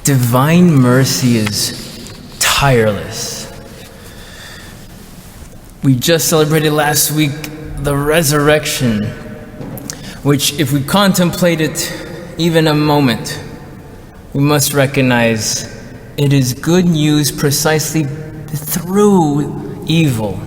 Divine mercy is tireless. We just celebrated last week the resurrection, which, if we contemplate it even a moment, we must recognize it is good news precisely through evil.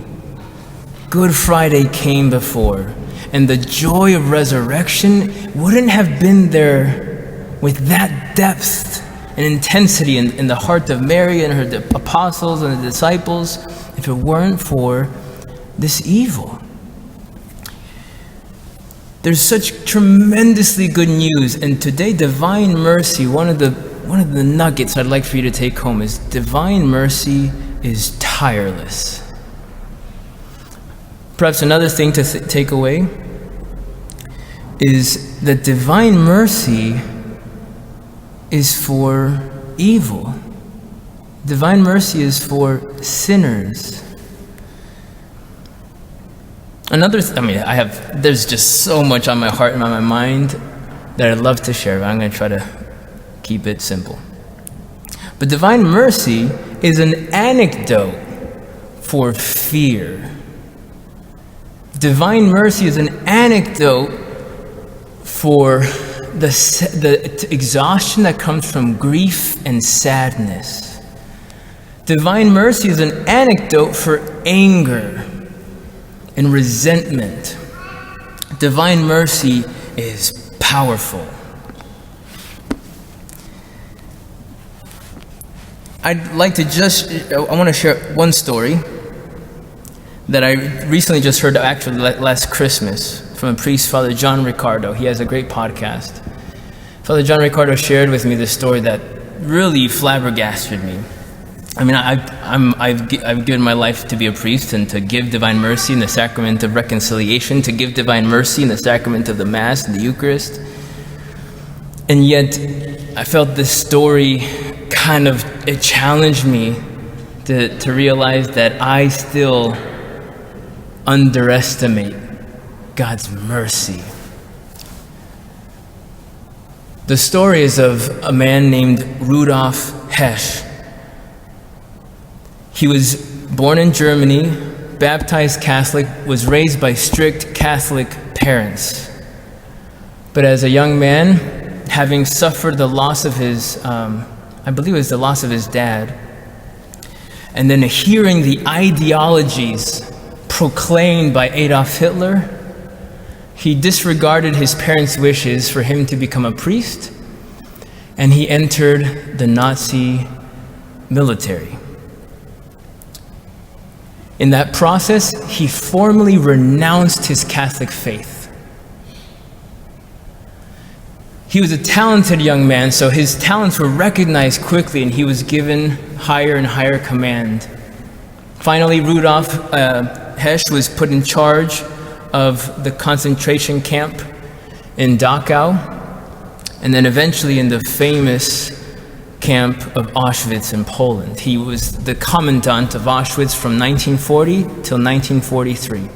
Good Friday came before, and the joy of resurrection wouldn't have been there with that depth and intensity in the heart of Mary and her apostles and the disciples if it weren't for this evil. There's such tremendously good news, and today divine mercy, one of the nuggets I'd like for you to take home is divine mercy is tireless. Perhaps another thing to take away is that divine mercy is for evil. Divine mercy is for sinners. There's just so much on my heart and on my mind that I'd love to share, but I'm going to try to keep it simple. But divine mercy is an antidote for fear. Divine mercy is an antidote for the exhaustion that comes from grief and sadness. Divine mercy is an antidote for anger and resentment. Divine mercy is powerful. I want to share one story that I recently just heard, actually last Christmas, from a priest, Father John Ricardo. He has a great podcast. Father John Ricardo shared with me this story that really flabbergasted me. I've given my life to be a priest and to give divine mercy in the sacrament of reconciliation, to give divine mercy in the sacrament of the Mass and the Eucharist. And yet, I felt this story it challenged me to realize that I still underestimate God's mercy. The story is of a man named Rudolf Hesch. He was born in Germany, baptized Catholic, was raised by strict Catholic parents. But as a young man, having suffered the loss of his, I believe it was the loss of his dad, and then hearing the ideologies proclaimed by Adolf Hitler, he disregarded his parents' wishes for him to become a priest, and he entered the Nazi military. In that process, he formally renounced his Catholic faith. He was a talented young man, so his talents were recognized quickly, and he was given higher and higher command. Finally, Rudolf Hesch was put in charge of the concentration camp in Dachau, and then eventually in the famous camp of Auschwitz in Poland. He was the commandant of Auschwitz from 1940 till 1943.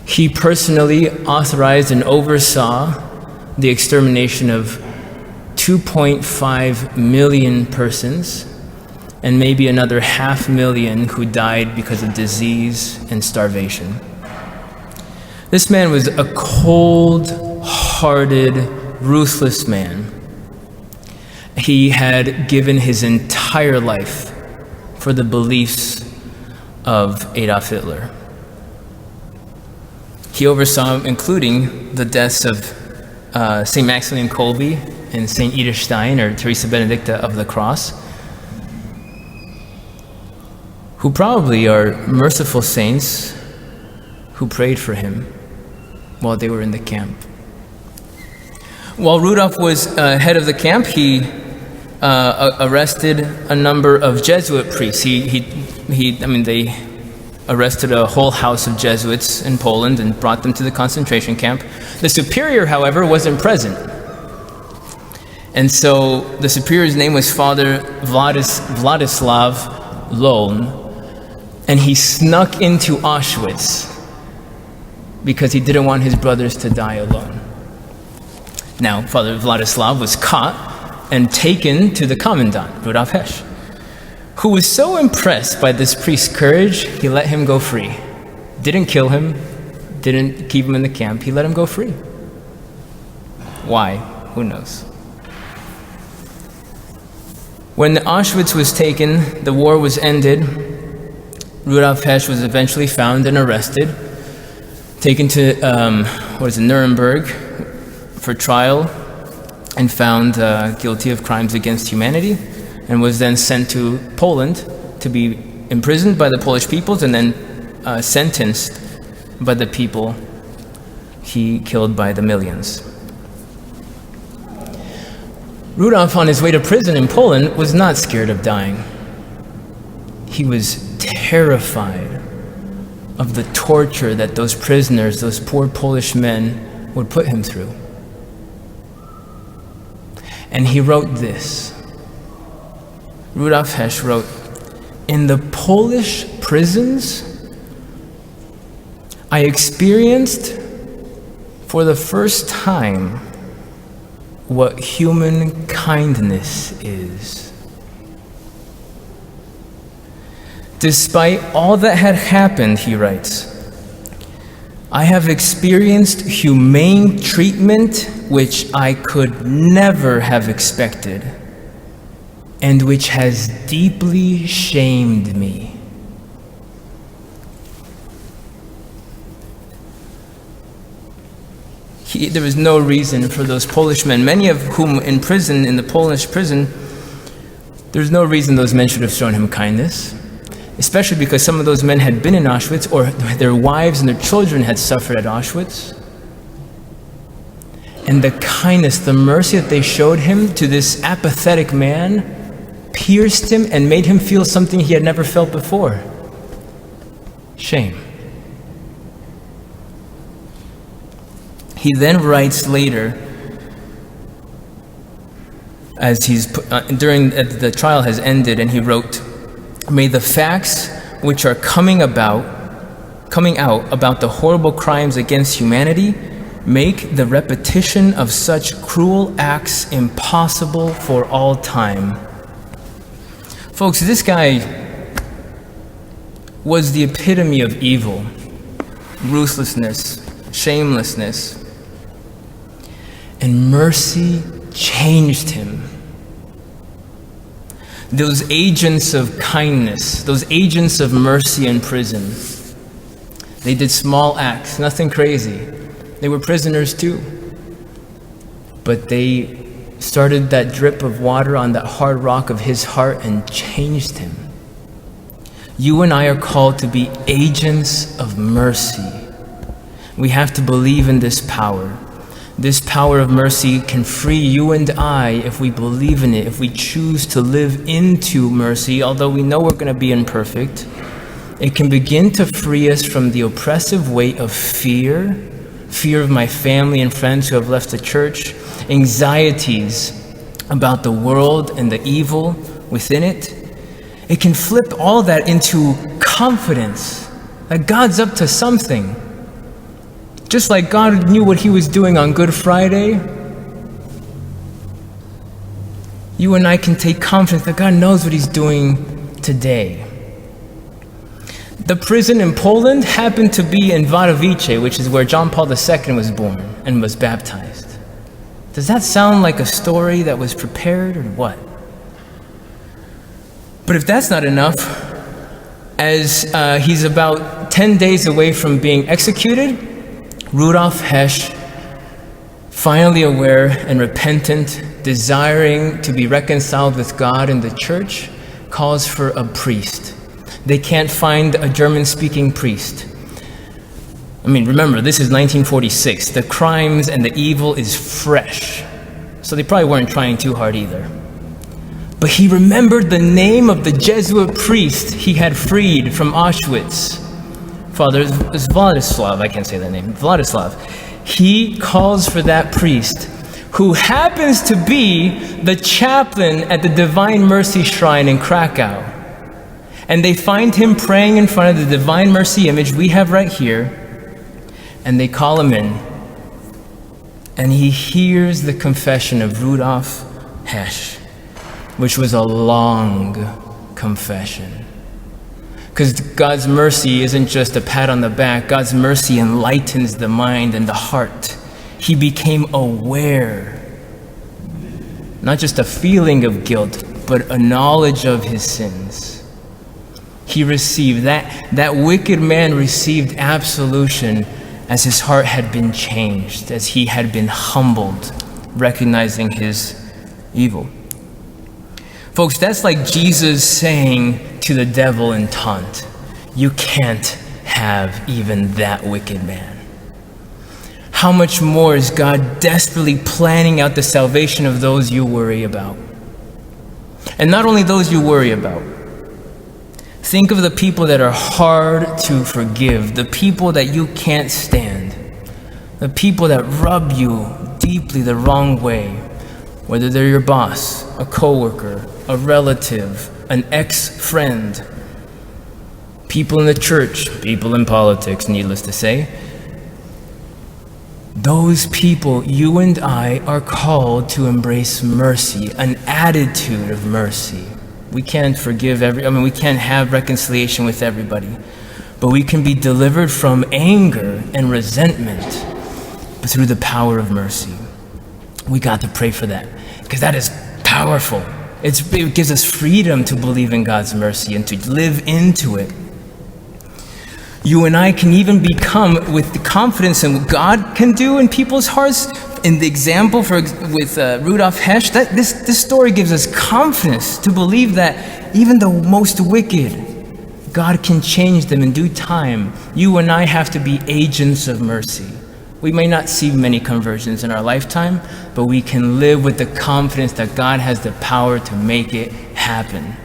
He personally authorized and oversaw the extermination of 2.5 million persons, and maybe another 500,000 who died because of disease and starvation. This man was a cold-hearted, ruthless man. He had given his entire life for the beliefs of Adolf Hitler. He oversaw, including the deaths of St. Maximilian Kolbe and St. Edith Stein, or Teresa Benedicta of the Cross, who probably are merciful saints who prayed for him while they were in the camp. While Rudolf was head of the camp, he arrested a number of Jesuit priests. They arrested a whole house of Jesuits in Poland and brought them to the concentration camp. The superior, however, wasn't present. And so the superior's name was Father Vladislav Lone, and he snuck into Auschwitz because he didn't want his brothers to die alone. Now, Father Vladislav was caught and taken to the commandant, Rudolf Hesch, who was so impressed by this priest's courage, he let him go free. Didn't kill him, didn't keep him in the camp, he let him go free. Why? Who knows? When Auschwitz was taken, the war was ended. Rudolf Hesch was eventually found and arrested, taken to Nuremberg for trial, and found guilty of crimes against humanity, and was then sent to Poland to be imprisoned by the Polish peoples and then sentenced by the people he killed by the millions. Rudolf, on his way to prison in Poland, was not scared of dying. He was terrified of the torture that those prisoners, those poor Polish men, would put him through. And he wrote this. Rudolf Hesch wrote, "In the Polish prisons, I experienced for the first time what human kindness is. Despite all that had happened," he writes, "I have experienced humane treatment which I could never have expected, and which has deeply shamed me." There was no reason for those Polish men, many of whom in prison, in the Polish prison, there's no reason those men should have shown him kindness, especially because some of those men had been in Auschwitz, or their wives and their children had suffered at Auschwitz. And the kindness, the mercy that they showed him to this apathetic man pierced him and made him feel something he had never felt before: shame. He then writes later, as the trial has ended, and he wrote, "May the facts which are coming out about the horrible crimes against humanity make the repetition of such cruel acts impossible for all time." Folks, this guy was the epitome of evil, ruthlessness, shamelessness. And mercy changed him. Those agents of kindness, those agents of mercy in prison, they did small acts, nothing crazy. They were prisoners too. But they started that drip of water on that hard rock of his heart and changed him. You and I are called to be agents of mercy. We have to believe in this power. This power of mercy can free you and I if we believe in it, if we choose to live into mercy, although we know we're going to be imperfect. It can begin to free us from the oppressive weight of fear of my family and friends who have left the church, anxieties about the world and the evil within it. It can flip all that into confidence that God's up to something. Just like God knew what he was doing on Good Friday, you and I can take confidence that God knows what he's doing today. The prison in Poland happened to be in Wadowice, which is where John Paul II was born and was baptized. Does that sound like a story that was prepared or what? But if that's not enough, as he's about 10 days away from being executed, Rudolf Hesch, finally aware and repentant, desiring to be reconciled with God and the church, calls for a priest. They can't find a German-speaking priest. I mean, remember, this is 1946. The crimes and the evil is fresh. So they probably weren't trying too hard either. But he remembered the name of the Jesuit priest he had freed from Auschwitz. Father Vladislav, I can't say that name, Vladislav. He calls for that priest, who happens to be the chaplain at the Divine Mercy Shrine in Krakow. And they find him praying in front of the Divine Mercy image we have right here, and they call him in. And he hears the confession of Rudolf Hesh, which was a long confession. Because God's mercy isn't just a pat on the back. God's mercy enlightens the mind and the heart. He became aware, not just a feeling of guilt, but a knowledge of his sins. He received, that wicked man received absolution as his heart had been changed, as he had been humbled, recognizing his evil. Folks, that's like Jesus saying to the devil in taunt, you can't have even that wicked man. How much more is God desperately planning out the salvation of those you worry about? And not only those you worry about. Think of the people that are hard to forgive, the people that you can't stand, the people that rub you deeply the wrong way, whether they're your boss, a coworker, a relative, an ex-friend, people in the church, people in politics, needless to say. Those people, you and I, are called to embrace mercy, an attitude of mercy. We can't forgive we can't have reconciliation with everybody, but we can be delivered from anger and resentment through the power of mercy. We got to pray for that, because that is powerful. It gives us freedom to believe in God's mercy and to live into it. You and I can even become, with the confidence in what God can do in people's hearts. In the example with Rudolf Hesch, this story gives us confidence to believe that even the most wicked, God can change them in due time. You and I have to be agents of mercy. We may not see many conversions in our lifetime, but we can live with the confidence that God has the power to make it happen.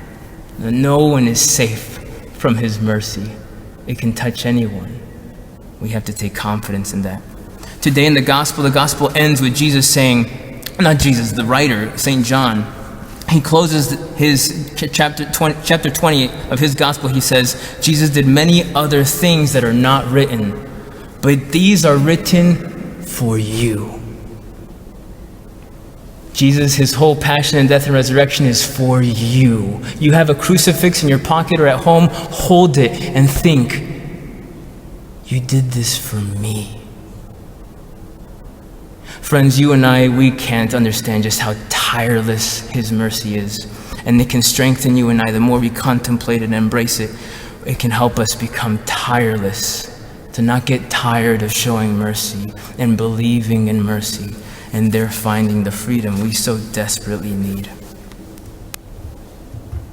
No one is safe from his mercy. It can touch anyone. We have to take confidence in that. Today in the gospel ends with Jesus saying, not Jesus, the writer, St. John, he closes his chapter 20 of his gospel. He says, Jesus did many other things that are not written, but these are written for you. Jesus, his whole passion and death and resurrection is for you. You have a crucifix in your pocket or at home, hold it and think, you did this for me. Friends, you and I, we can't understand just how tireless his mercy is. And it can strengthen you and I. The more we contemplate and embrace it, it can help us become tireless, to not get tired of showing mercy and believing in mercy, and there finding the freedom we so desperately need.